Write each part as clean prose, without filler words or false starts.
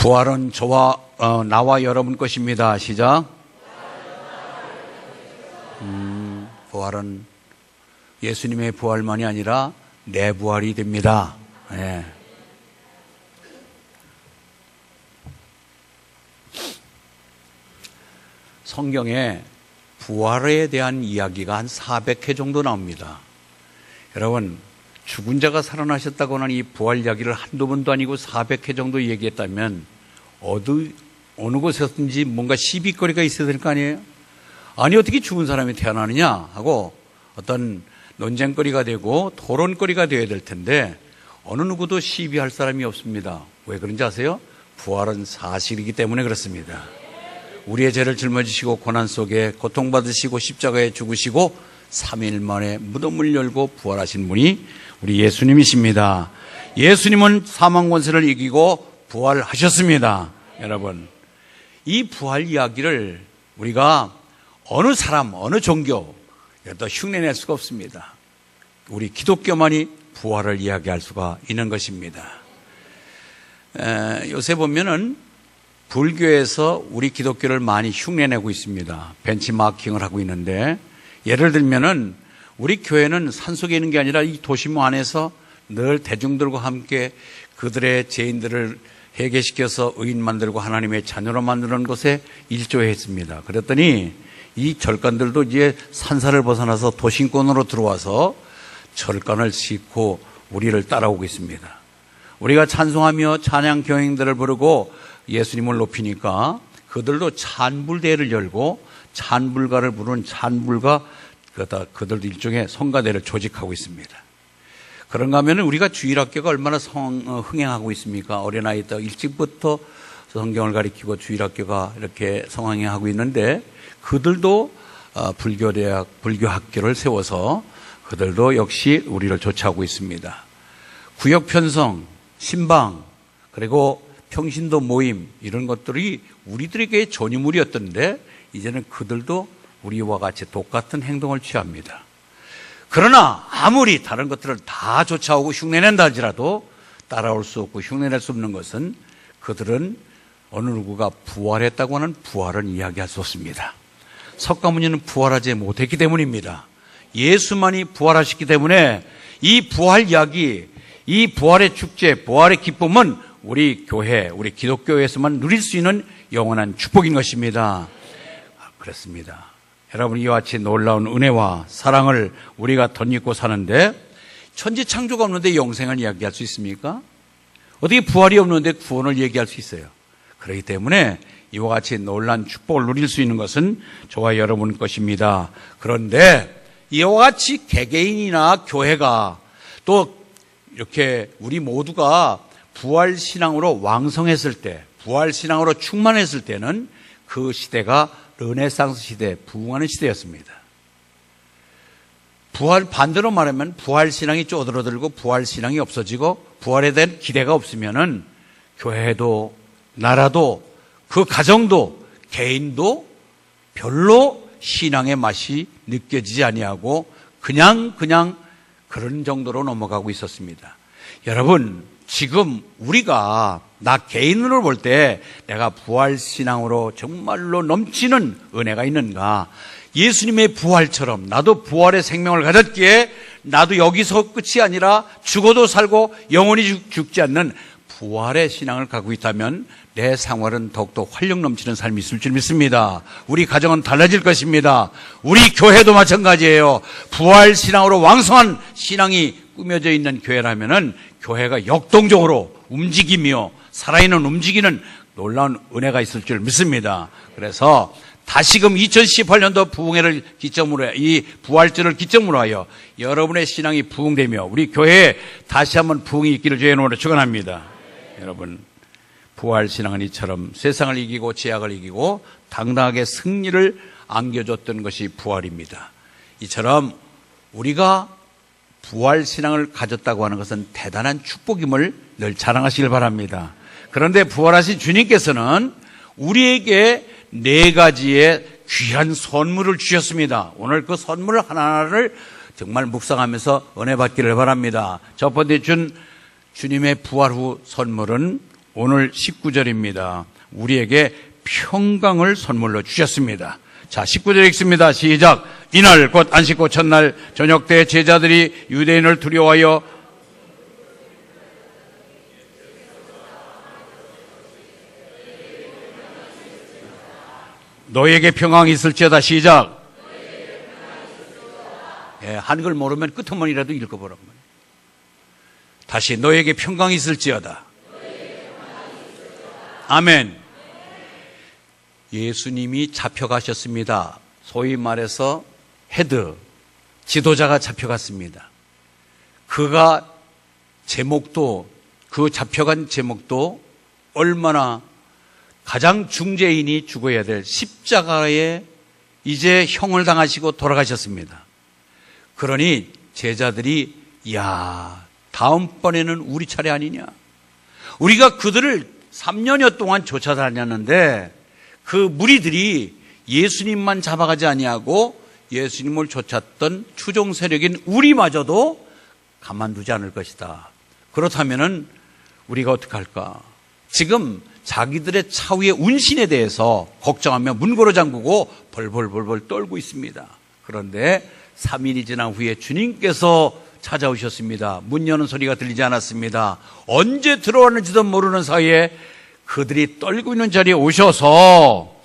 부활은 나와 여러분 것입니다. 시작. 부활은 예수님의 부활만이 아니라 내 부활이 됩니다. 네. 성경에 부활에 대한 이야기가 한 400회 정도 나옵니다. 여러분, 죽은 자가 살아나셨다고 하는 이 부활 이야기를 한두 번도 아니고 400회 정도 얘기했다면 어느 곳에서든지 뭔가 시비거리가 있어야 될 거 아니에요? 아니, 어떻게 죽은 사람이 태어나느냐 하고 어떤 논쟁거리가 되고 토론거리가 되어야 될 텐데 어느 누구도 시비할 사람이 없습니다. 왜 그런지 아세요? 부활은 사실이기 때문에 그렇습니다. 우리의 죄를 짊어지시고 고난 속에 고통받으시고 십자가에 죽으시고 3일 만에 무덤을 열고 부활하신 분이 우리 예수님이십니다. 예수님은 사망 권세를 이기고 부활하셨습니다. 여러분, 이 부활 이야기를 우리가 어느 사람, 어느 종교 또 흉내낼 수가 없습니다. 우리 기독교만이 부활을 이야기할 수가 있는 것입니다. 요새 보면은 불교에서 우리 기독교를 많이 흉내내고 있습니다. 벤치마킹을 하고 있는데, 예를 들면은 우리 교회는 산속에 있는 게 아니라 이 도심 안에서 늘 대중들과 함께 그들의 죄인들을 해결시켜서 의인 만들고 하나님의 자녀로 만드는 것에 일조했습니다. 그랬더니 이 절간들도 이제 산사를 벗어나서 도심권으로 들어와서 절간을 싣고 우리를 따라오고 있습니다. 우리가 찬송하며 찬양 경행들을 부르고 예수님을 높이니까 그들도 찬불대회를 열고 찬불가를 부르는 찬불가, 그들도 일종의 성가대를 조직하고 있습니다. 그런가 하면 우리가 주일학교가 얼마나 흥행하고 있습니까? 어린아이 때 일찍부터 성경을 가리키고 주일학교가 이렇게 성행하고 있는데 그들도 불교학교를 세워서 그들도 역시 우리를 쫓아오고 있습니다. 구역 편성, 신방, 그리고 평신도 모임, 이런 것들이 우리들에게 전유물이었던데 이제는 그들도 우리와 같이 똑같은 행동을 취합니다. 그러나 아무리 다른 것들을 다 쫓아오고 흉내낸다 할지라도 따라올 수 없고 흉내낼 수 없는 것은 그들은 어느 누구가 부활했다고 하는 부활은 이야기할 수 없습니다. 석가모니는 부활하지 못했기 때문입니다. 예수만이 부활하셨기 때문에 이 부활 이야기, 이 부활의 축제, 부활의 기쁨은 우리 교회, 우리 기독교에서만 누릴 수 있는 영원한 축복인 것입니다. 그렇습니다. 여러분, 이와 같이 놀라운 은혜와 사랑을 우리가 덧입고 사는데 천지창조가 없는데 영생을 이야기할 수 있습니까? 어떻게 부활이 없는데 구원을 얘기할 수 있어요? 그렇기 때문에 이와 같이 놀라운 축복을 누릴 수 있는 것은 저와 여러분 것입니다. 그런데 이와 같이 개개인이나 교회가 또 이렇게 우리 모두가 부활신앙으로 왕성했을 때, 부활신앙으로 충만했을 때는 그 시대가 르네상스 시대, 부흥하는 시대였습니다. 반대로 말하면 부활신앙이 쪼들어들고 부활신앙이 없어지고 부활에 대한 기대가 없으면은 교회도 나라도 그 가정도 개인도 별로 신앙의 맛이 느껴지지 아니하고 그냥 그런 정도로 넘어가고 있었습니다. 여러분, 지금 우리가 나 개인으로 볼 때 내가 부활신앙으로 정말로 넘치는 은혜가 있는가? 예수님의 부활처럼 나도 부활의 생명을 가졌기에 나도 여기서 끝이 아니라 죽어도 살고 영원히 죽지 않는 부활의 신앙을 갖고 있다면 내 생활은 더욱더 활력 넘치는 삶이 있을 줄 믿습니다. 우리 가정은 달라질 것입니다. 우리 교회도 마찬가지예요. 부활신앙으로 왕성한 신앙이 꾸며져 있는 교회라면은 교회가 역동적으로 움직이며 살아있는 움직이는 놀라운 은혜가 있을 줄 믿습니다. 그래서 다시금 2018년도 부흥회를 기점으로 이 부활절을 기점으로 하여 여러분의 신앙이 부흥되며 우리 교회에 다시 한번 부흥이 있기를 주의 이름으로 축원합니다. 여러분, 부활신앙은 이처럼 세상을 이기고 죄악을 이기고 당당하게 승리를 안겨줬던 것이 부활입니다. 이처럼 우리가 부활신앙을 가졌다고 하는 것은 대단한 축복임을 늘 자랑하시길 바랍니다. 그런데 부활하신 주님께서는 우리에게 4가지의 귀한 선물을 주셨습니다. 오늘 그 선물 하나하나를 정말 묵상하면서 은혜 받기를 바랍니다. 첫 번째 주님의 부활 후 선물은 오늘 19절입니다. 우리에게 평강을 선물로 주셨습니다. 자, 19절 읽습니다. 시작. 이날 곧 안식고 첫날 저녁 때 제자들이 유대인을 두려워하여 너에게 평강이 있을지어다. 시작. 예, 한글 모르면 끄트머리라도 읽어보라고. 다시 너에게 평강이 있을지어다. 아멘. 예수님이 잡혀가셨습니다. 소위 말해서 헤드, 지도자가 잡혀갔습니다. 그가 제목도, 그 잡혀간 제목도 얼마나 가장 중죄인이 죽어야 될 십자가에 이제 형을 당하시고 돌아가셨습니다. 그러니 제자들이 야, 다음번에는 우리 차례 아니냐. 우리가 그들을 3년여 동안 쫓아다녔는데 그 무리들이 예수님만 잡아가지 아니하고 예수님을 쫓았던 추종 세력인 우리마저도 가만두지 않을 것이다. 그렇다면은 우리가 어떻게 할까? 지금 자기들의 차후의 운신에 대해서 걱정하며 문고로 잠그고 벌벌벌벌 떨고 있습니다. 그런데 3일이 지난 후에 주님께서 찾아오셨습니다. 문 여는 소리가 들리지 않았습니다. 언제 들어왔는지도 모르는 사이에 그들이 떨고 있는 자리에 오셔서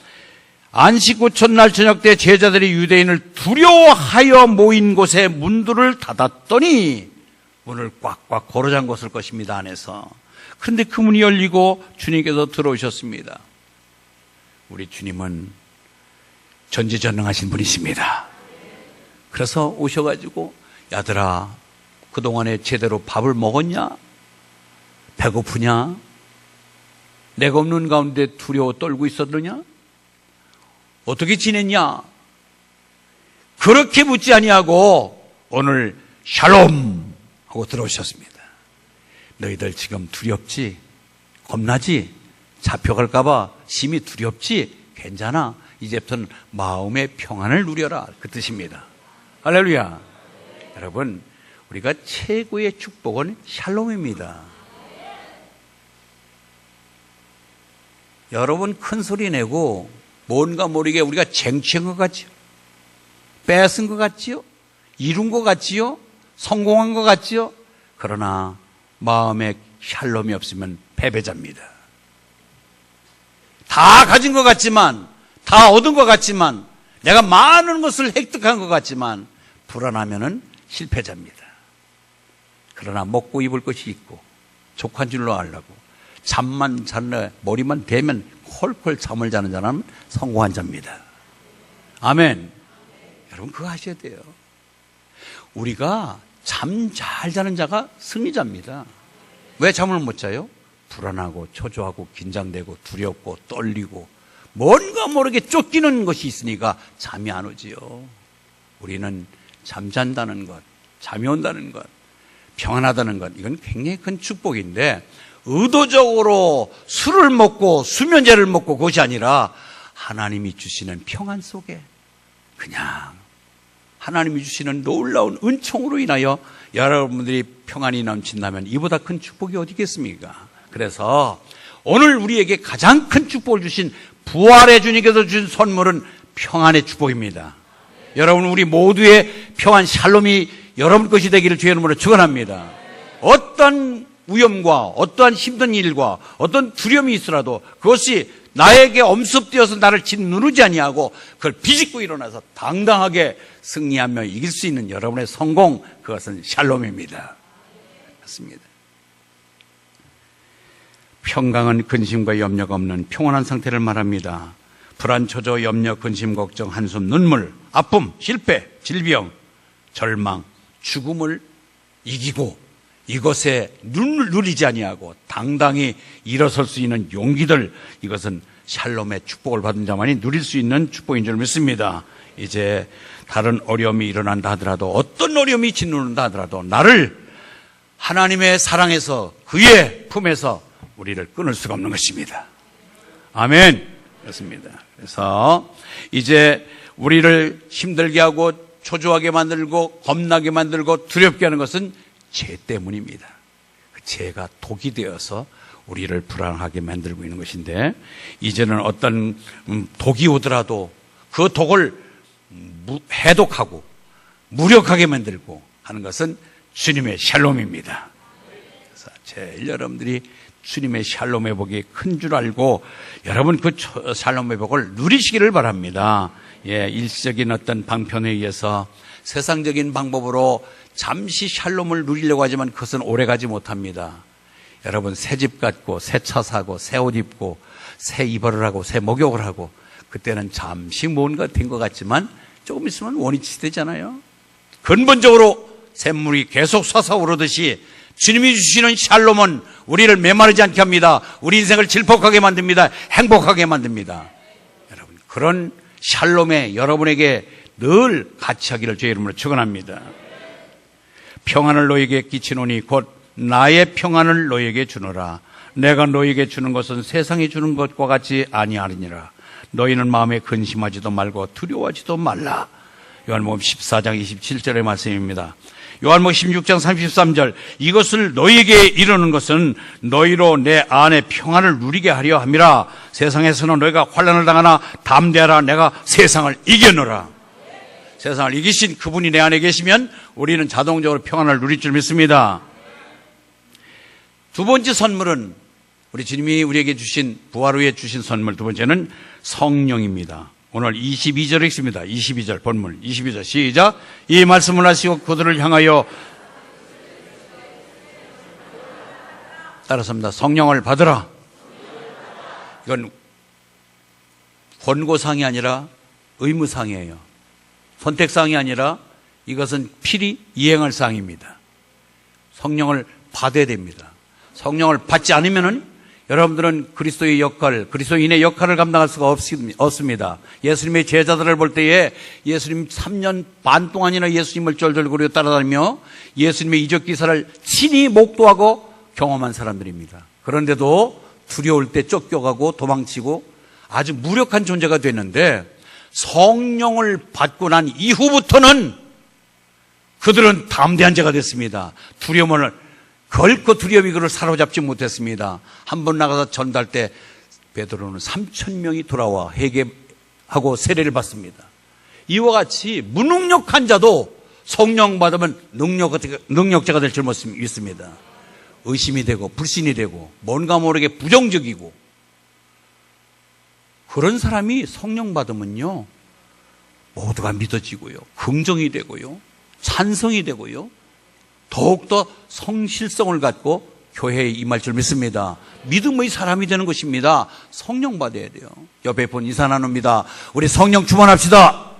안식구 첫날 저녁 때 제자들이 유대인을 두려워하여 모인 곳에 문들을 닫았더니 문을 꽉꽉 걸어 잠궜을 것입니다. 안에서. 그런데 그 문이 열리고 주님께서 들어오셨습니다. 우리 주님은 전지전능하신 분이십니다. 그래서 오셔가지고 야들아, 그동안에 제대로 밥을 먹었냐? 배고프냐? 내가 없는 가운데 두려워 떨고 있었느냐? 어떻게 지냈냐? 그렇게 묻지 아니하고 오늘 샬롬 하고 들어오셨습니다. 너희들 지금 두렵지? 겁나지? 잡혀갈까 봐 심히 두렵지? 괜찮아. 이제부터는 마음의 평안을 누려라. 그 뜻입니다. 할렐루야. 여러분, 우리가 최고의 축복은 샬롬입니다. 여러분, 큰 소리 내고 뭔가 모르게 우리가 쟁취한 것 같지요? 뺏은 것 같지요? 이룬 것 같지요? 성공한 것 같지요? 그러나 마음에 샬롬이 없으면 패배자입니다. 다 가진 것 같지만, 다 얻은 것 같지만, 내가 많은 것을 획득한 것 같지만 불안하면은 실패자입니다. 그러나 먹고 입을 것이 있고 족한 줄로 알라고 잠만 자는 머리만 대면 콜콜 잠을 자는 자는 성공한 자입니다. 아멘. 여러분 그거 하셔야 돼요. 우리가 잠 잘 자는 자가 승리자입니다. 왜 잠을 못 자요? 불안하고 초조하고 긴장되고 두렵고 떨리고 뭔가 모르게 쫓기는 것이 있으니까 잠이 안 오지요. 우리는 잠잔다는 것, 잠이 온다는 것, 평안하다는 것, 이건 굉장히 큰 축복인데 의도적으로 술을 먹고 수면제를 먹고 그것이 아니라 하나님이 주시는 평안 속에 그냥 하나님이 주시는 놀라운 은총으로 인하여 여러분들이 평안이 넘친다면 이보다 큰 축복이 어디 있겠습니까? 그래서 오늘 우리에게 가장 큰 축복을 주신 부활의 주님께서 주신 선물은 평안의 축복입니다. 여러분 우리 모두의 평안 샬롬이 여러분 것이 되기를 주의 이름으로 축원합니다. 어떤 위험과 어떠한 힘든 일과 어떤 두려움이 있으라도 그것이 나에게 엄습되어서 나를 짓누르지 아니하고 그걸 비집고 일어나서 당당하게 승리하며 이길 수 있는 여러분의 성공, 그것은 샬롬입니다. 맞습니다. 평강은 근심과 염려가 없는 평안한 상태를 말합니다. 불안, 초조, 염려, 근심, 걱정, 한숨, 눈물, 아픔, 실패, 질병, 절망, 죽음을 이기고 이것에 눈을 누리지 아니하고 당당히 일어설 수 있는 용기들, 이것은 샬롬의 축복을 받은 자만이 누릴 수 있는 축복인 줄 믿습니다. 이제 다른 어려움이 일어난다 하더라도 어떤 어려움이 짓누른다 하더라도 나를 하나님의 사랑에서 그의 품에서 우리를 끊을 수가 없는 것입니다. 아멘. 그렇습니다. 그래서 이제 우리를 힘들게 하고 초조하게 만들고 겁나게 만들고 두렵게 하는 것은 죄 때문입니다. 그 죄가 독이 되어서 우리를 불안하게 만들고 있는 것인데, 이제는 어떤 독이 오더라도 그 독을 해독하고 무력하게 만들고 하는 것은 주님의 샬롬입니다. 그래서 제일 여러분들이 주님의 샬롬 회복이 큰 줄 알고 여러분 그 샬롬 회복을 누리시기를 바랍니다. 일시적인 어떤 방편에 의해서 세상적인 방법으로 잠시 샬롬을 누리려고 하지만 그것은 오래가지 못합니다. 여러분 새 집 갖고 새 차 사고 새 옷 입고 새 입어를 하고 새 목욕을 하고 그때는 잠시 뭔가 된 것 같지만 조금 있으면 원위치 되잖아요. 근본적으로 샘물이 계속 솟아오르듯이 주님이 주시는 샬롬은 우리를 메마르지 않게 합니다. 우리 인생을 질퍽하게 만듭니다. 행복하게 만듭니다. 여러분 그런 샬롬에 여러분에게 늘 같이 하기를 주의 이름으로 축원합니다. 평안을 너에게 끼치노니 곧 나의 평안을 너에게 주노라. 내가 너에게 주는 것은 세상이 주는 것과 같이 아니하리니라. 너희는 마음에 근심하지도 말고 두려워하지도 말라. 요한복음 14장 27절의 말씀입니다. 요한복음 16장 33절 이것을 너희에게 이르는 것은 너희로 내 안에 평안을 누리게 하려 함이라. 세상에서는 너희가 환난을 당하나 담대하라. 내가 세상을 이겨노라. 세상을 이기신 그분이 내 안에 계시면 우리는 자동적으로 평안을 누릴 줄 믿습니다. 두 번째 선물은 우리 주님이 우리에게 주신 부활 후에 주신 선물 두 번째는 성령입니다. 오늘 22절에 있습니다. 22절 본문 22절 시작. 이 말씀을 하시고 그들을 향하여 따라서입니다. 성령을 받으라. 이건 권고사항이 아니라 의무사항이에요. 선택사항이 아니라 이것은 필히 이행할 사항입니다. 성령을 받아야 됩니다. 성령을 받지 않으면은 여러분들은 그리스도의 역할, 그리스도인의 역할을 감당할 수가 없습니다. 예수님의 제자들을 볼 때에 예수님 3년 반 동안이나 예수님을 쫄쫄거리고 따라다니며 예수님의 이적 기사를 친히 목도하고 경험한 사람들입니다. 그런데도 두려울 때 쫓겨가고 도망치고 아주 무력한 존재가 됐는데 성령을 받고 난 이후부터는 그들은 담대한 자가 됐습니다. 두려움을 결코 두려움이 그를 사로잡지 못했습니다. 한 번 나가서 전달 때 베드로는 3,000명이 돌아와 회개하고 세례를 받습니다. 이와 같이 무능력한 자도 성령 받으면 능력자가 될 줄 믿습니다. 의심이 되고 불신이 되고 뭔가 모르게 부정적이고 그런 사람이 성령 받으면요 모두가 믿어지고요 긍정이 되고요 찬성이 되고요 더욱더 성실성을 갖고 교회에 임할 줄 믿습니다. 믿음의 사람이 되는 것입니다. 성령 받아야 돼요. 옆에 본 인사 나눕니다. 우리 성령 충만합시다.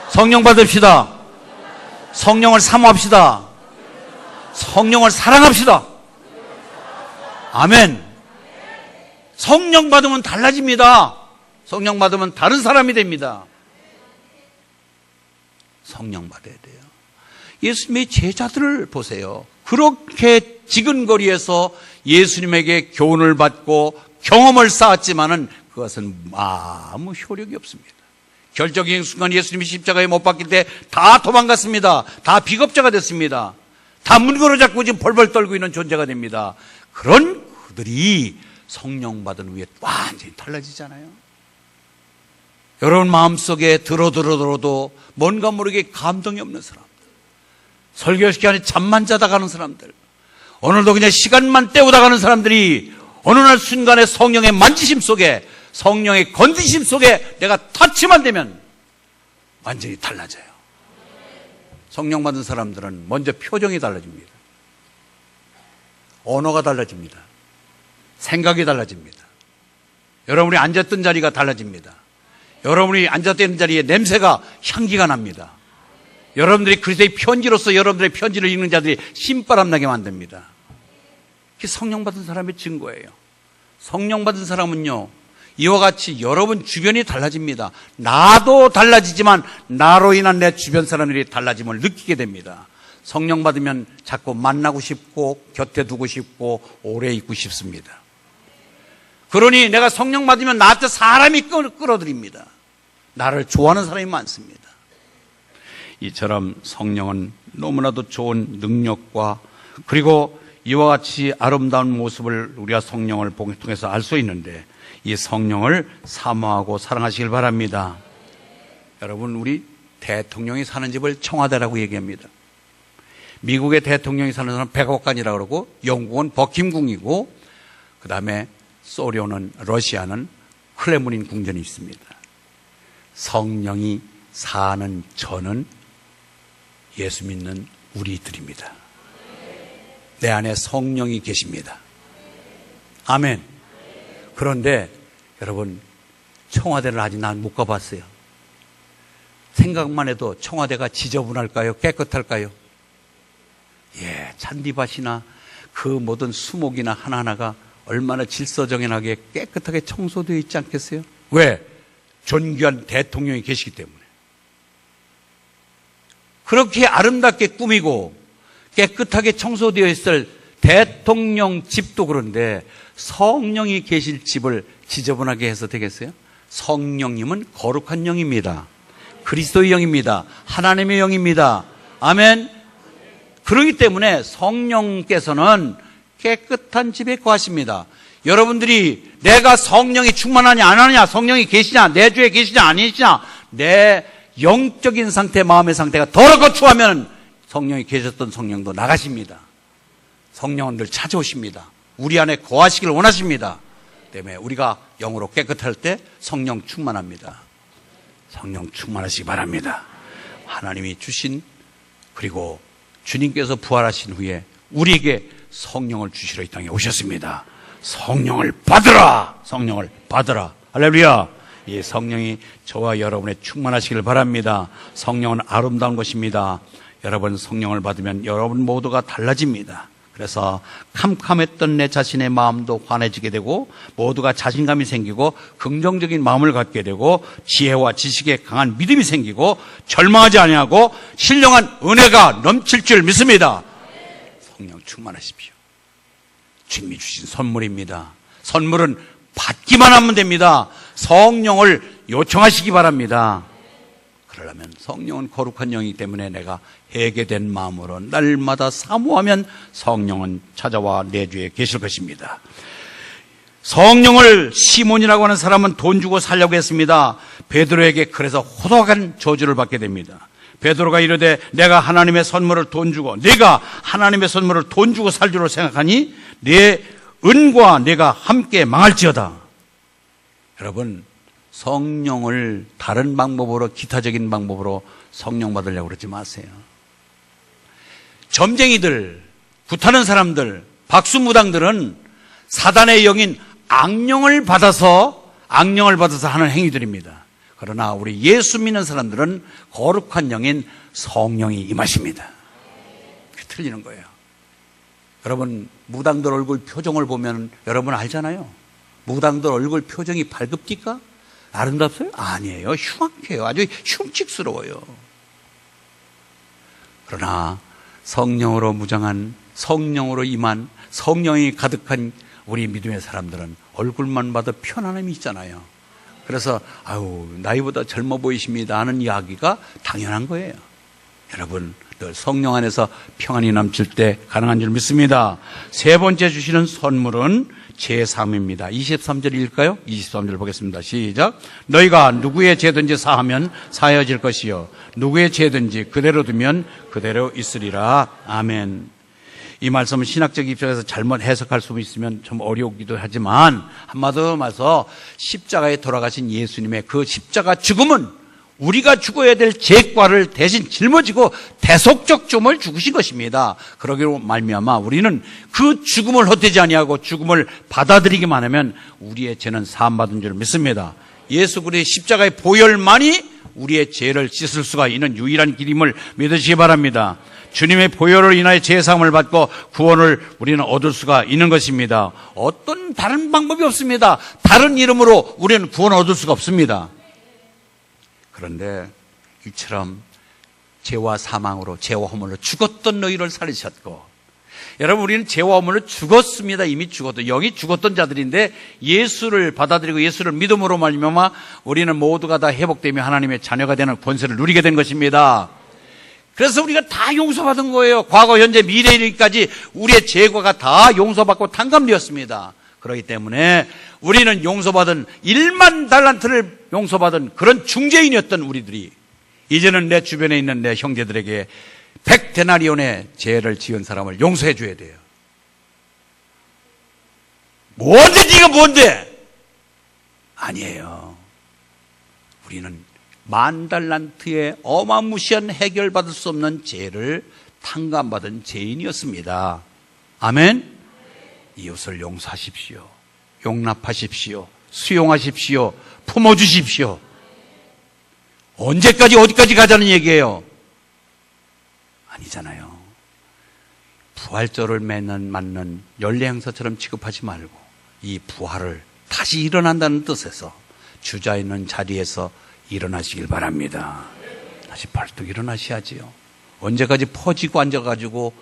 성령 받읍시다. 성령을 사모합시다. 성령을 사랑합시다. 아멘. 성령 받으면 달라집니다. 성령 받으면 다른 사람이 됩니다. 성령 받아야 돼요. 예수님의 제자들을 보세요. 그렇게 지근거리에서 예수님에게 교훈을 받고 경험을 쌓았지만은 그것은 아무 효력이 없습니다. 결정적인 순간 예수님이 십자가에 못 박힐 때 다 도망갔습니다. 다 비겁자가 됐습니다. 다 문거로 잡고 지금 벌벌 떨고 있는 존재가 됩니다. 그런 그들이 성령 받은 후에 완전히 달라지잖아요. 여러분 마음속에 들어도 뭔가 모르게 감동이 없는 사람, 설교 시간에 잠만 자다 가는 사람들, 오늘도 그냥 시간만 때우다 가는 사람들이 어느 날 순간에 성령의 만지심 속에, 성령의 건드심 속에 내가 터치만 되면 완전히 달라져요. 성령 받은 사람들은 먼저 표정이 달라집니다. 언어가 달라집니다. 생각이 달라집니다. 여러분이 앉았던 자리가 달라집니다. 여러분이 앉았던 자리에 냄새가, 향기가 납니다. 여러분들이 그리스도의 편지로서 여러분들의 편지를 읽는 자들이 신바람 나게 만듭니다. 그게 성령 받은 사람의 증거예요. 성령 받은 사람은요, 이와 같이 여러분 주변이 달라집니다. 나도 달라지지만 나로 인한 내 주변 사람들이 달라짐을 느끼게 됩니다. 성령 받으면 자꾸 만나고 싶고 곁에 두고 싶고 오래 있고 싶습니다. 그러니 내가 성령 받으면 나한테 사람이 끌어들입니다. 나를 좋아하는 사람이 많습니다. 이처럼 성령은 너무나도 좋은 능력과 그리고 이와 같이 아름다운 모습을 우리가 성령을 통해서 알 수 있는데 이 성령을 사모하고 사랑하시길 바랍니다. 여러분, 우리 대통령이 사는 집을 청와대라고 얘기합니다. 미국의 대통령이 사는 사람은 백악관이라고 그러고, 영국은 버킴궁이고, 그 다음에 소련은, 러시아는 크레므린 궁전이 있습니다. 성령이 사는 저는 예수 믿는 우리들입니다. 내 안에 성령이 계십니다. 아멘. 그런데 여러분, 청와대를 아직 난 못 가봤어요. 생각만 해도 청와대가 지저분할까요? 깨끗할까요? 예, 잔디밭이나 그 모든 수목이나 하나하나가 얼마나 질서정연하게 깨끗하게 청소되어 있지 않겠어요? 왜? 존귀한 대통령이 계시기 때문에. 그렇게 아름답게 꾸미고 깨끗하게 청소되어 있을 대통령 집도 그런데 성령이 계실 집을 지저분하게 해서 되겠어요? 성령님은 거룩한 영입니다. 그리스도의 영입니다. 하나님의 영입니다. 아멘. 그렇기 때문에 성령께서는 깨끗한 집에 거하십니다. 여러분들이 내가 성령이 충만하냐 안 하냐, 성령이 계시냐, 내 주에 계시냐 아니시냐, 내 영적인 상태, 마음의 상태가 더럽고 추하면 성령이 계셨던 성령도 나가십니다. 성령은 늘 찾아오십니다. 우리 안에 거하시길 원하십니다. 때문에 우리가 영으로 깨끗할 때 성령 충만합니다. 성령 충만하시기 바랍니다. 하나님이 주신, 그리고 주님께서 부활하신 후에 우리에게 성령을 주시러 이 땅에 오셨습니다. 성령을 받으라! 성령을 받으라! 할렐루야! 이 성령이 저와 여러분의 충만하시길 바랍니다. 성령은 아름다운 것입니다. 여러분, 성령을 받으면 여러분 모두가 달라집니다. 그래서 캄캄했던 내 자신의 마음도 환해지게 되고, 모두가 자신감이 생기고 긍정적인 마음을 갖게 되고, 지혜와 지식에 강한 믿음이 생기고, 절망하지 아니하고 신령한 은혜가 넘칠 줄 믿습니다. 성령 충만하십시오. 주님이 주신 선물입니다. 선물은 받기만 하면 됩니다. 성령을 요청하시기 바랍니다. 그러려면 성령은 거룩한 영이기 때문에 내가 회개된 마음으로 날마다 사모하면 성령은 찾아와 내 주에 계실 것입니다. 성령을 시몬이라고 하는 사람은 돈 주고 살려고 했습니다. 베드로에게 그래서 호독한 저주를 받게 됩니다. 베드로가 이르되 내가 하나님의 선물을 돈 주고, 네가 하나님의 선물을 돈 주고 살 줄로 생각하니 내 은과 내가 함께 망할지어다. 여러분, 성령을 다른 방법으로, 기타적인 방법으로 성령 받으려고 그러지 마세요. 점쟁이들, 굿하는 사람들, 박수무당들은 사단의 영인 악령을 받아서 하는 행위들입니다. 그러나 우리 예수 믿는 사람들은 거룩한 영인 성령이 임하십니다. 그게 틀리는 거예요. 여러분, 무당들 얼굴 표정을 보면 여러분 알잖아요. 무당들 얼굴 표정이 밝읍니까? 아름답어요? 아니에요. 흉악해요. 아주 흉측스러워요. 그러나 성령으로 무장한, 성령으로 임한, 성령이 가득한 우리 믿음의 사람들은 얼굴만 봐도 편안함이 있잖아요. 그래서 아유, 나이보다 젊어 보이십니다 하는 이야기가 당연한 거예요. 여러분, 늘 성령 안에서 평안이 넘칠 때 가능한 줄 믿습니다. 세 번째 주시는 선물은 제3입니다. 23절일까요? 23절 보겠습니다. 시작. 너희가 누구의 죄든지 사하면 사하여질 것이요 누구의 죄든지 그대로 두면 그대로 있으리라. 아멘. 이 말씀은 신학적 입장에서 잘못 해석할 수 있으면 좀 어려우기도 하지만, 한마디로 말해서 십자가에 돌아가신 예수님의 그 십자가 죽음은 우리가 죽어야 될 죄과를 대신 짊어지고 대속적 죽음을 죽으신 것입니다. 그러기로 말미암아 우리는 그 죽음을 헛되지 아니하고 죽음을 받아들이기만 하면 우리의 죄는 사함받은 줄 믿습니다. 예수 그리스도의 십자가의 보혈만이 우리의 죄를 씻을 수가 있는 유일한 길임을 믿으시기 바랍니다. 주님의 보혈로 인하여 죄사함을 받고 구원을 우리는 얻을 수가 있는 것입니다. 어떤 다른 방법이 없습니다. 다른 이름으로 우리는 구원을 얻을 수가 없습니다. 그런데 이처럼 죄와 사망으로, 죄와 허물로 죽었던 너희를 살리셨고, 여러분, 우리는 죄와 허물로 죽었습니다. 이미 죽었던, 영이 죽었던 자들인데 예수를 받아들이고 예수를 믿음으로 말미암아 우리는 모두가 다 회복되며 하나님의 자녀가 되는 권세를 누리게 된 것입니다. 그래서 우리가 다 용서받은 거예요. 과거, 현재, 미래에 이르기까지 우리의 죄과가 다 용서받고 탕감되었습니다. 그렇기 때문에 우리는 용서받은 1만 달란트를 용서받은 그런 중재인이었던 우리들이 이제는 내 주변에 있는 내 형제들에게 100데나리온의 죄를 지은 사람을 용서해 줘야 돼요. 뭔데 네가 뭔데? 아니에요. 우리는 10,000달란트의 어마무시한 해결받을 수 없는 죄를 탕감받은 죄인이었습니다. 아멘. 이웃을 용서하십시오. 용납하십시오. 수용하십시오. 품어주십시오. 언제까지 어디까지 가자는 얘기예요? 아니잖아요. 부활절을 맞는 연례 행사처럼 취급하지 말고 이 부활을 다시 일어난다는 뜻에서 주자 있는 자리에서 일어나시길 바랍니다. 다시 벌떡 일어나셔야지요. 언제까지 퍼지고 앉아가지고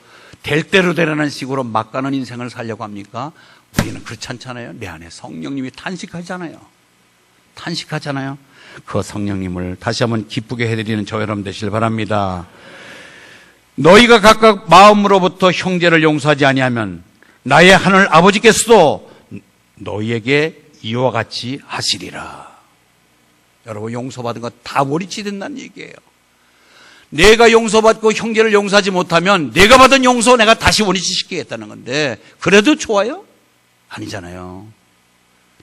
될 대로 되라는 식으로 막 가는 인생을 살려고 합니까? 우리는 그렇지 않잖아요. 내 안에 성령님이 탄식하잖아요. 그 성령님을 다시 한번 기쁘게 해드리는 저 여러분 되시길 바랍니다. 너희가 각각 마음으로부터 형제를 용서하지 아니하면 나의 하늘 아버지께서도 너희에게 이와 같이 하시리라. 여러분, 용서받은 거 다 원위치 된다는 얘기예요. 내가 용서받고 형제를 용서하지 못하면 내가 받은 용서 내가 다시 원위치 시키겠다는 건데 그래도 좋아요? 아니잖아요.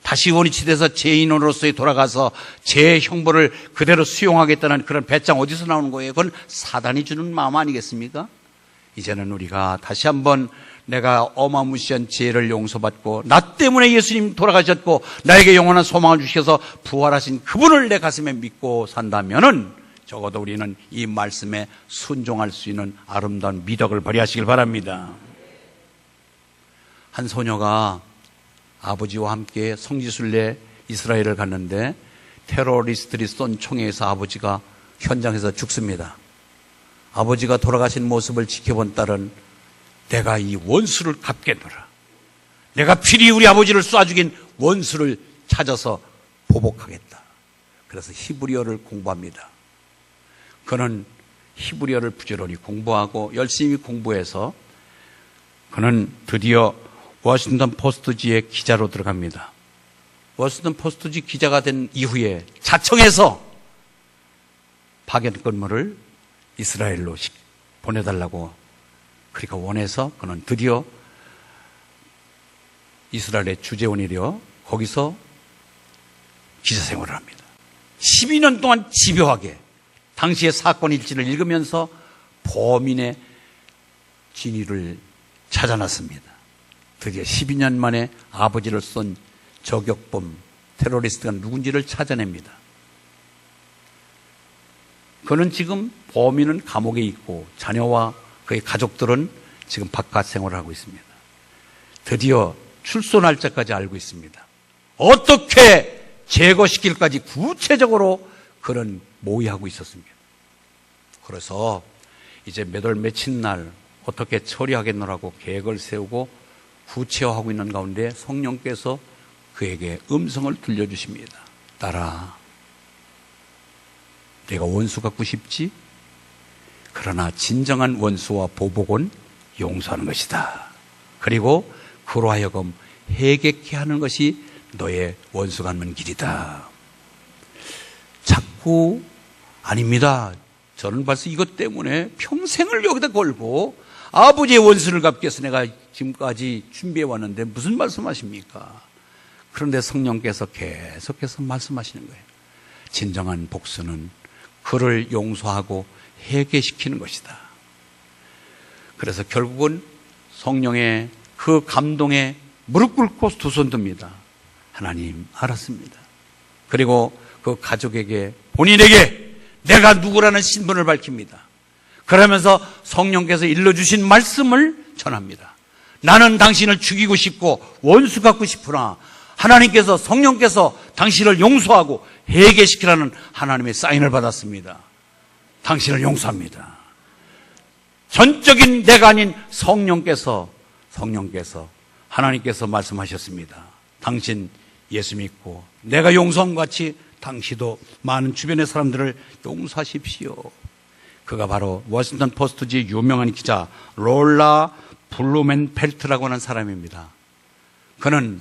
다시 원위치 돼서 죄인으로서 돌아가서 제 형벌을 그대로 수용하겠다는 그런 배짱 어디서 나오는 거예요? 그건 사단이 주는 마음 아니겠습니까? 이제는 우리가 다시 한번 내가 어마무시한 죄를 용서받고 나 때문에 예수님 돌아가셨고 나에게 영원한 소망을 주셔서 부활하신 그분을 내 가슴에 믿고 산다면은 적어도 우리는 이 말씀에 순종할 수 있는 아름다운 미덕을 발휘하시길 바랍니다. 한 소녀가 아버지와 함께 성지순례 이스라엘을 갔는데 테러리스트들이 쏜 총에 의해서 아버지가 현장에서 죽습니다. 아버지가 돌아가신 모습을 지켜본 딸은 내가 이 원수를 갚겠노라. 내가 필히 우리 아버지를 쏴 죽인 원수를 찾아서 보복하겠다. 그래서 히브리어를 공부합니다. 그는 히브리어를 부지런히 공부하고 열심히 공부해서 그는 드디어 워싱턴 포스트지의 기자로 들어갑니다. 워싱턴 포스트지 기자가 된 이후에 자청해서 파견 근무를 이스라엘로 보내달라고 그러니까 원해서 그는 드디어 이스라엘의 주재원이 되어 거기서 기자 생활을 합니다. 12년 동안 집요하게 당시의 사건 일지를 읽으면서 범인의 진위를 찾아놨습니다. 드디어 12년 만에 아버지를 쏜 저격범 테러리스트가 누군지를 찾아냅니다. 그는 지금 범인은 감옥에 있고 자녀와 그의 가족들은 지금 바깥 생활을 하고 있습니다. 드디어 출소 날짜까지 알고 있습니다. 어떻게 제거시킬까지 구체적으로 그는 모의하고 있었습니다. 그래서 이제 몇 월 며칠 날 어떻게 처리하겠노라고 계획을 세우고 구체화하고 있는 가운데 성령께서 그에게 음성을 들려주십니다. 딸아, 내가 원수 갖고 싶지? 그러나 진정한 원수와 보복은 용서하는 것이다. 그리고 그로 하여금 회개케 하는 것이 너의 원수 갚는 길이다. 자꾸 아닙니다. 저는 벌써 이것 때문에 평생을 여기다 걸고 아버지의 원수를 갚기 위해서 내가 지금까지 준비해 왔는데 무슨 말씀하십니까? 그런데 성령께서 계속해서 말씀하시는 거예요. 진정한 복수는 그를 용서하고 회개시키는 것이다. 그래서 결국은 성령의 그 감동에 무릎 꿇고 두 손 듭니다. 하나님, 알았습니다. 그리고 그 가족에게 본인에게 내가 누구라는 신분을 밝힙니다. 그러면서 성령께서 일러주신 말씀을 전합니다. 나는 당신을 죽이고 싶고 원수 갖고 싶으나 하나님께서 성령께서 당신을 용서하고 회개시키라는 하나님의 사인을 받았습니다. 당신을 용서합니다. 전적인 내가 아닌 성령께서 하나님께서 말씀하셨습니다. 당신 예수 믿고 내가 용서함 같이 당시도 많은 주변의 사람들을 용서하십시오. 그가 바로 워싱턴 포스트지의 유명한 기자 롤라 블루멘펠트라고 하는 사람입니다. 그는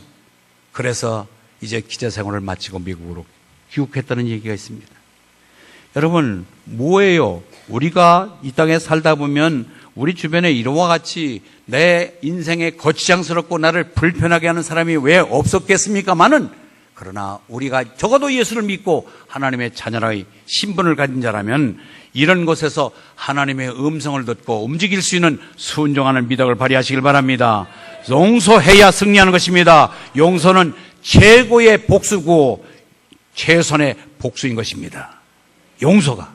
그래서 이제 기자 생활을 마치고 미국으로 귀국했다는 얘기가 있습니다. 여러분, 뭐예요? 우리가 이 땅에 살다 보면 우리 주변에 이와 같이 내 인생에 거치장스럽고 나를 불편하게 하는 사람이 왜 없었겠습니까마는, 그러나 우리가 적어도 예수를 믿고 하나님의 자녀의 신분을 가진 자라면 이런 곳에서 하나님의 음성을 듣고 움직일 수 있는 순종하는 믿음을 발휘하시길 바랍니다. 용서해야 승리하는 것입니다. 용서는 최고의 복수고 최선의 복수인 것입니다. 용서가.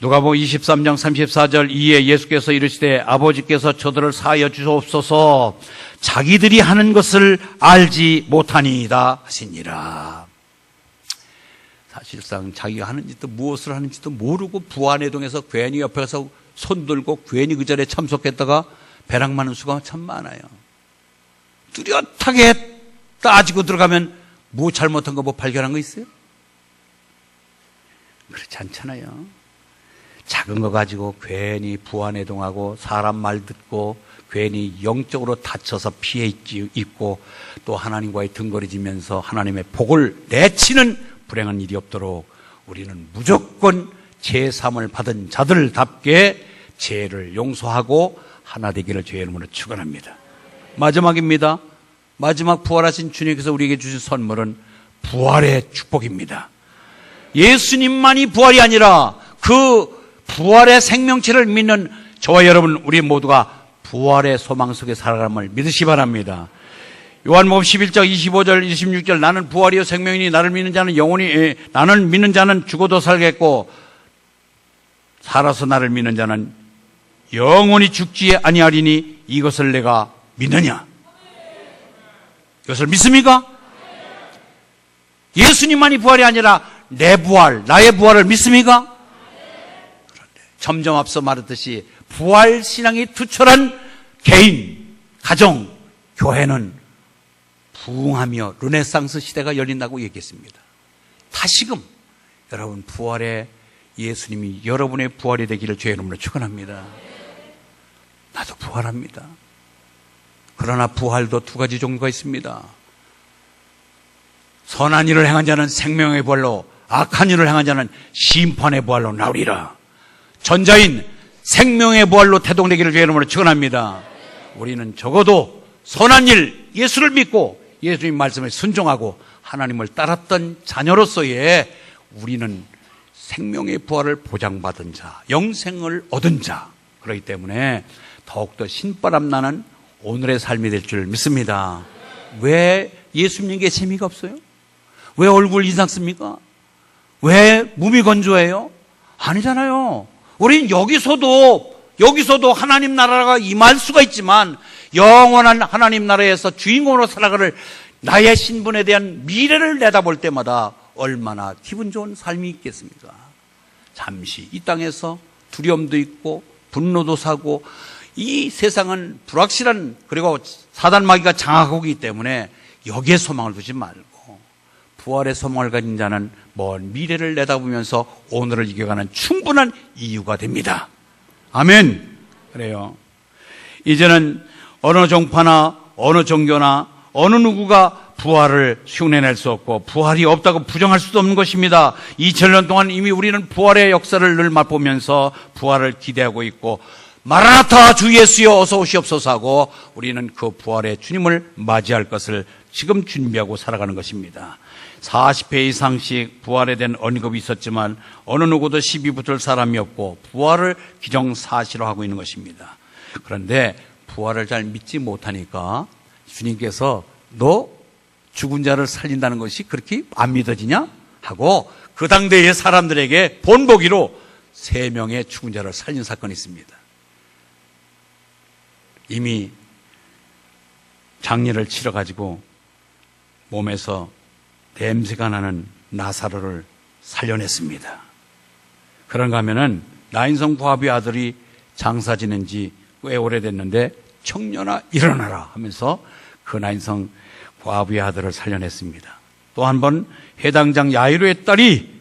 누가복음 23장 34절 이에 예수께서 이르시되 아버지께서 저들을 사하여 주옵소서 자기들이 하는 것을 알지 못하니이다 하시니라. 사실상 자기가 하는 짓도 무엇을 하는지도 모르고 부안해동에서 괜히 옆에 가서 손들고 괜히 그 자리에 참석했다가 배락 많은 수가 참 많아요. 뚜렷하게 따지고 들어가면 뭐 잘못한 거 뭐 발견한 거 있어요? 그렇지 않잖아요. 작은 거 가지고 괜히 부안해동하고 사람 말 듣고 괜히 영적으로 다쳐서 피해 있고 또 하나님과의 등거리지면서 하나님의 복을 내치는 불행한 일이 없도록 우리는 무조건 제3을 받은 자들답게 죄를 용서하고 하나 되기를 주의 이름으로 축원합니다. 마지막입니다. 마지막 부활하신 주님께서 우리에게 주신 선물은 부활의 축복입니다. 예수님만이 부활이 아니라 그 부활의 생명체를 믿는 저와 여러분 우리 모두가 부활의 소망 속에 살아감을 믿으시 바랍니다. 요한복음 11장 25절 26절 나는 부활이요 생명이니 나를 믿는 자는 영원히 나를 믿는 자는 죽어도 살겠고 살아서 나를 믿는 자는 영원히 죽지 아니하리니 이것을 내가 믿느냐? 이것을 믿습니까? 예수님만이 부활이 아니라 내 부활, 나의 부활을 믿습니까? 그런데 점점 앞서 말했듯이 부활 신앙이 투철한 개인, 가정, 교회는 부흥하며 르네상스 시대가 열린다고 얘기했습니다. 다시금 여러분 부활의 예수님이 여러분의 부활이 되기를 주의 이름으로 축원합니다. 나도 부활합니다. 그러나 부활도 두 가지 종류가 있습니다. 선한 일을 행한 자는 생명의 부활로, 악한 일을 행한 자는 심판의 부활로 나오리라. 전자인 생명의 부활로 태동되기를 주의 이름으로 축원합니다. 우리는 적어도 선한 일, 예수를 믿고 예수님 말씀에 순종하고 하나님을 따랐던 자녀로서의 우리는 생명의 부활을 보장받은 자, 영생을 얻은 자, 그렇기 때문에 더욱더 신바람 나는 오늘의 삶이 될 줄 믿습니다. 왜 예수 믿는 게 재미가 없어요? 왜 얼굴 이상 씁니까? 왜 몸이 건조해요? 아니잖아요. 우린 여기서도 하나님 나라가 임할 수가 있지만 영원한 하나님 나라에서 주인공으로 살아가는 나의 신분에 대한 미래를 내다볼 때마다 얼마나 기분 좋은 삶이 있겠습니까? 잠시 이 땅에서 두려움도 있고 분노도 사고 이 세상은 불확실한 그리고 사단 마귀가 장악하고 있기 때문에 여기에 소망을 두지 말고 부활의 소망을 가진 자는 먼 미래를 내다보면서 오늘을 이겨가는 충분한 이유가 됩니다. 아멘. 그래요. 이제는 어느 종파나 어느 종교나 어느 누구가 부활을 흉내낼 수 없고 부활이 없다고 부정할 수도 없는 것입니다. 2000년 동안 이미 우리는 부활의 역사를 늘 맛보면서 부활을 기대하고 있고 마라나타 주 예수여 어서 오시옵소서 하고 우리는 그 부활의 주님을 맞이할 것을 지금 준비하고 살아가는 것입니다. 40회 이상씩 부활에 대한 언급이 있었지만 어느 누구도 시비 붙을 사람이 없고 부활을 기정사실화하고 있는 것입니다. 그런데 부활을 잘 믿지 못하니까 주님께서 너 죽은 자를 살린다는 것이 그렇게 안 믿어지냐? 하고 그 당대의 사람들에게 본보기로 3명의 죽은 자를 살린 사건이 있습니다. 이미 장례를 치러가지고 몸에서 냄새가 나는 나사로를 살려냈습니다. 그런가 하면은 나인성 부하비 아들이 장사 지낸 지 꽤 오래됐는데 청년아 일어나라 하면서 그 나인성 부하비의 아들을 살려냈습니다. 또 한 번 해당장 야이로의 딸이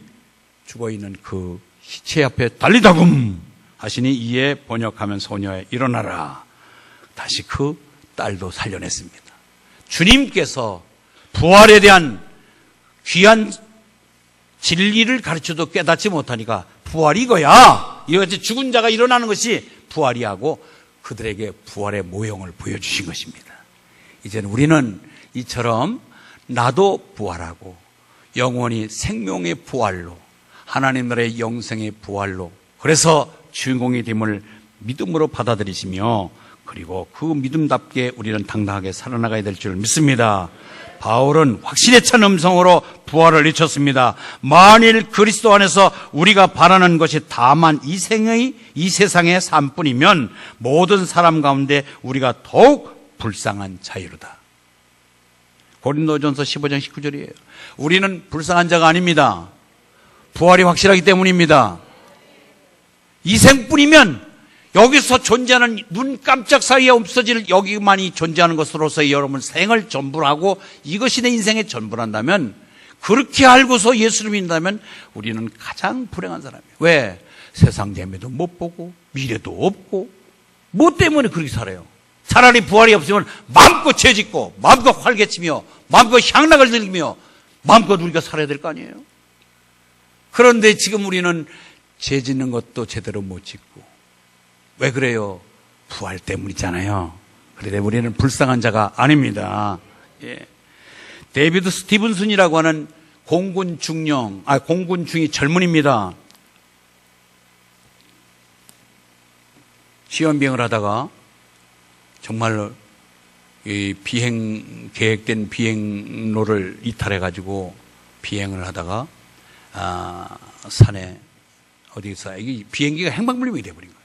죽어있는 그 시체 앞에 달리다금 하시니 이에 번역하면 소녀에 일어나라. 다시 그 딸도 살려냈습니다. 주님께서 부활에 대한 귀한 진리를 가르쳐도 깨닫지 못하니까 부활이 이거야. 이것이 죽은 자가 일어나는 것이 부활이 하고 그들에게 부활의 모형을 보여주신 것입니다. 이제는 우리는 이처럼 나도 부활하고 영원히 생명의 부활로 하나님 나라의 영생의 부활로 그래서 주인공이 됨을 믿음으로 받아들이시며 그리고 그 믿음답게 우리는 당당하게 살아나가야 될 줄 믿습니다. 바울은 확신에 찬 음성으로 부활을 외쳤습니다. 만일 그리스도 안에서 우리가 바라는 것이 다만 이 세상의 삶뿐이면 모든 사람 가운데 우리가 더욱 불쌍한 자유로다. 고린도전서 15장 19절이에요. 우리는 불쌍한 자가 아닙니다. 부활이 확실하기 때문입니다. 이 생뿐이면 여기서 존재하는 눈 깜짝 사이에 없어질 여기만이 존재하는 것으로서 여러분 생을 전부로 하고 이것이 내 인생의 전부란다면 그렇게 알고서 예수를 믿는다면 우리는 가장 불행한 사람이에요. 왜? 세상 재미도 못 보고 미래도 없고 뭐 때문에 그렇게 살아요? 차라리 부활이 없으면 마음껏 죄짓고 마음껏 활개치며 마음껏 향락을 즐기며 마음껏 우리가 살아야 될 거 아니에요? 그런데 지금 우리는 죄 짓는 것도 제대로 못 짓고 왜 그래요? 부활 때문이잖아요. 그런데 우리는 불쌍한 자가 아닙니다. 예. 데이비드 스티븐슨이라고 하는 공군 중이 젊은입니다. 시험 비행을 하다가 정말 이 계획된 비행로를 이탈해가지고 비행을 하다가 산에 어디서 이게 비행기가 행방불명이 돼버린 거예요.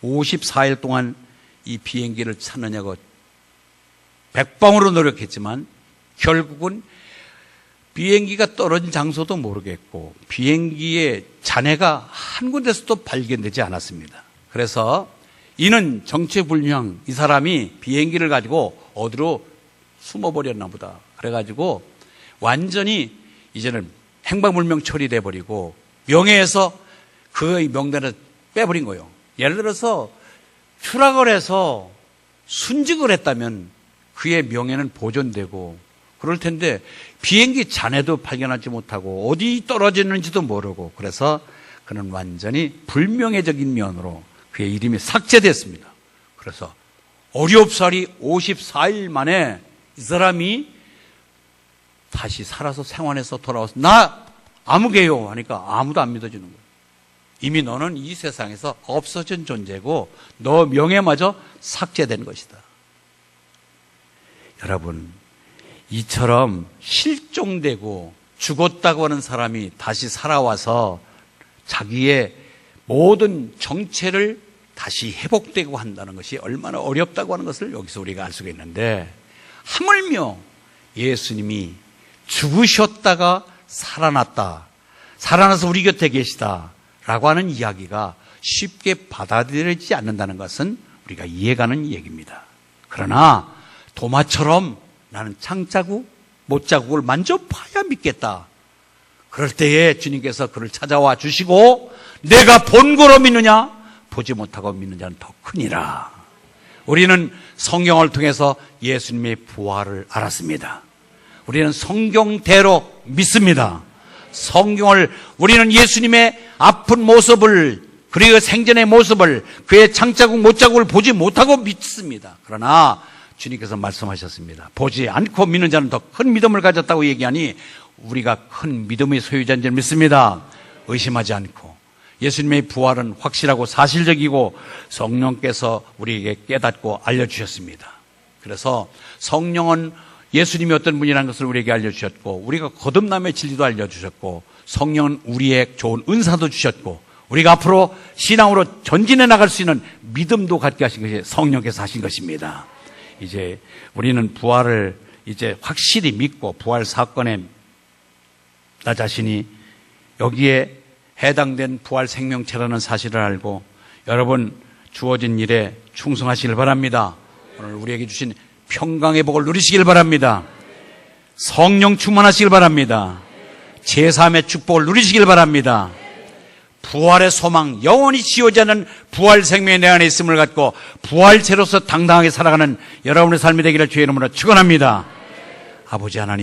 54일 동안 이 비행기를 찾느냐고 백방으로 노력했지만 결국은 비행기가 떨어진 장소도 모르겠고 비행기의 잔해가 한 군데서도 발견되지 않았습니다. 그래서 이는 정체불명, 이 사람이 비행기를 가지고 어디로 숨어버렸나 보다. 그래가지고 완전히 이제는 행방불명 처리돼 버리고 명예에서 그의 명단을 빼버린 거예요. 예를 들어서 추락을 해서 순직을 했다면 그의 명예는 보존되고 그럴 텐데 비행기 잔해도 발견하지 못하고 어디 떨어졌는지도 모르고 그래서 그는 완전히 불명예적인 면으로 그의 이름이 삭제됐습니다. 그래서 어렵사리 54일 만에 이 사람이 다시 살아서 생활해서 돌아와서 나 아무개요 하니까 아무도 안 믿어주는 거예요. 이미 너는 이 세상에서 없어진 존재고 너 명예마저 삭제된 것이다. 여러분, 이처럼 실종되고 죽었다고 하는 사람이 다시 살아와서 자기의 모든 정체를 다시 회복되고 한다는 것이 얼마나 어렵다고 하는 것을 여기서 우리가 알 수가 있는데 하물며 예수님이 죽으셨다가 살아나서 우리 곁에 계시다 라고 하는 이야기가 쉽게 받아들여지지 않는다는 것은 우리가 이해가는 얘기입니다. 그러나 도마처럼 나는 창자국, 못자국을 만져봐야 믿겠다. 그럴 때에 주님께서 그를 찾아와 주시고 내가 본 거로 믿느냐? 보지 못하고 믿는 자는 더 크니라. 우리는 성경을 통해서 예수님의 부활을 알았습니다. 우리는 성경대로 믿습니다. 우리는 예수님의 아픈 모습을 그리고 생전의 모습을 그의 창자국 못자국을 보지 못하고 믿습니다. 그러나 주님께서 말씀하셨습니다. 보지 않고 믿는 자는 더 큰 믿음을 가졌다고 얘기하니 우리가 큰 믿음의 소유자인 줄 믿습니다. 의심하지 않고 예수님의 부활은 확실하고 사실적이고 성령께서 우리에게 깨닫고 알려주셨습니다. 그래서 성령은 예수님이 어떤 분이라는 것을 우리에게 알려주셨고 우리가 거듭남의 진리도 알려주셨고 성령은 우리의 좋은 은사도 주셨고 우리가 앞으로 신앙으로 전진해 나갈 수 있는 믿음도 갖게 하신 것이 성령께서 하신 것입니다. 이제 우리는 부활을 이제 확실히 믿고 부활 사건에 나 자신이 여기에 해당된 부활 생명체라는 사실을 알고 여러분 주어진 일에 충성하시길 바랍니다. 오늘 우리에게 주신 평강의 복을 누리시길 바랍니다. 성령 충만하시길 바랍니다. 제3의 축복을 누리시길 바랍니다. 부활의 소망, 영원히 지워지지 않는 부활 생명이 내 안에 있음을 갖고 부활체로서 당당하게 살아가는 여러분의 삶이 되기를 주의 이름으로 축원합니다. 아버지 하나님,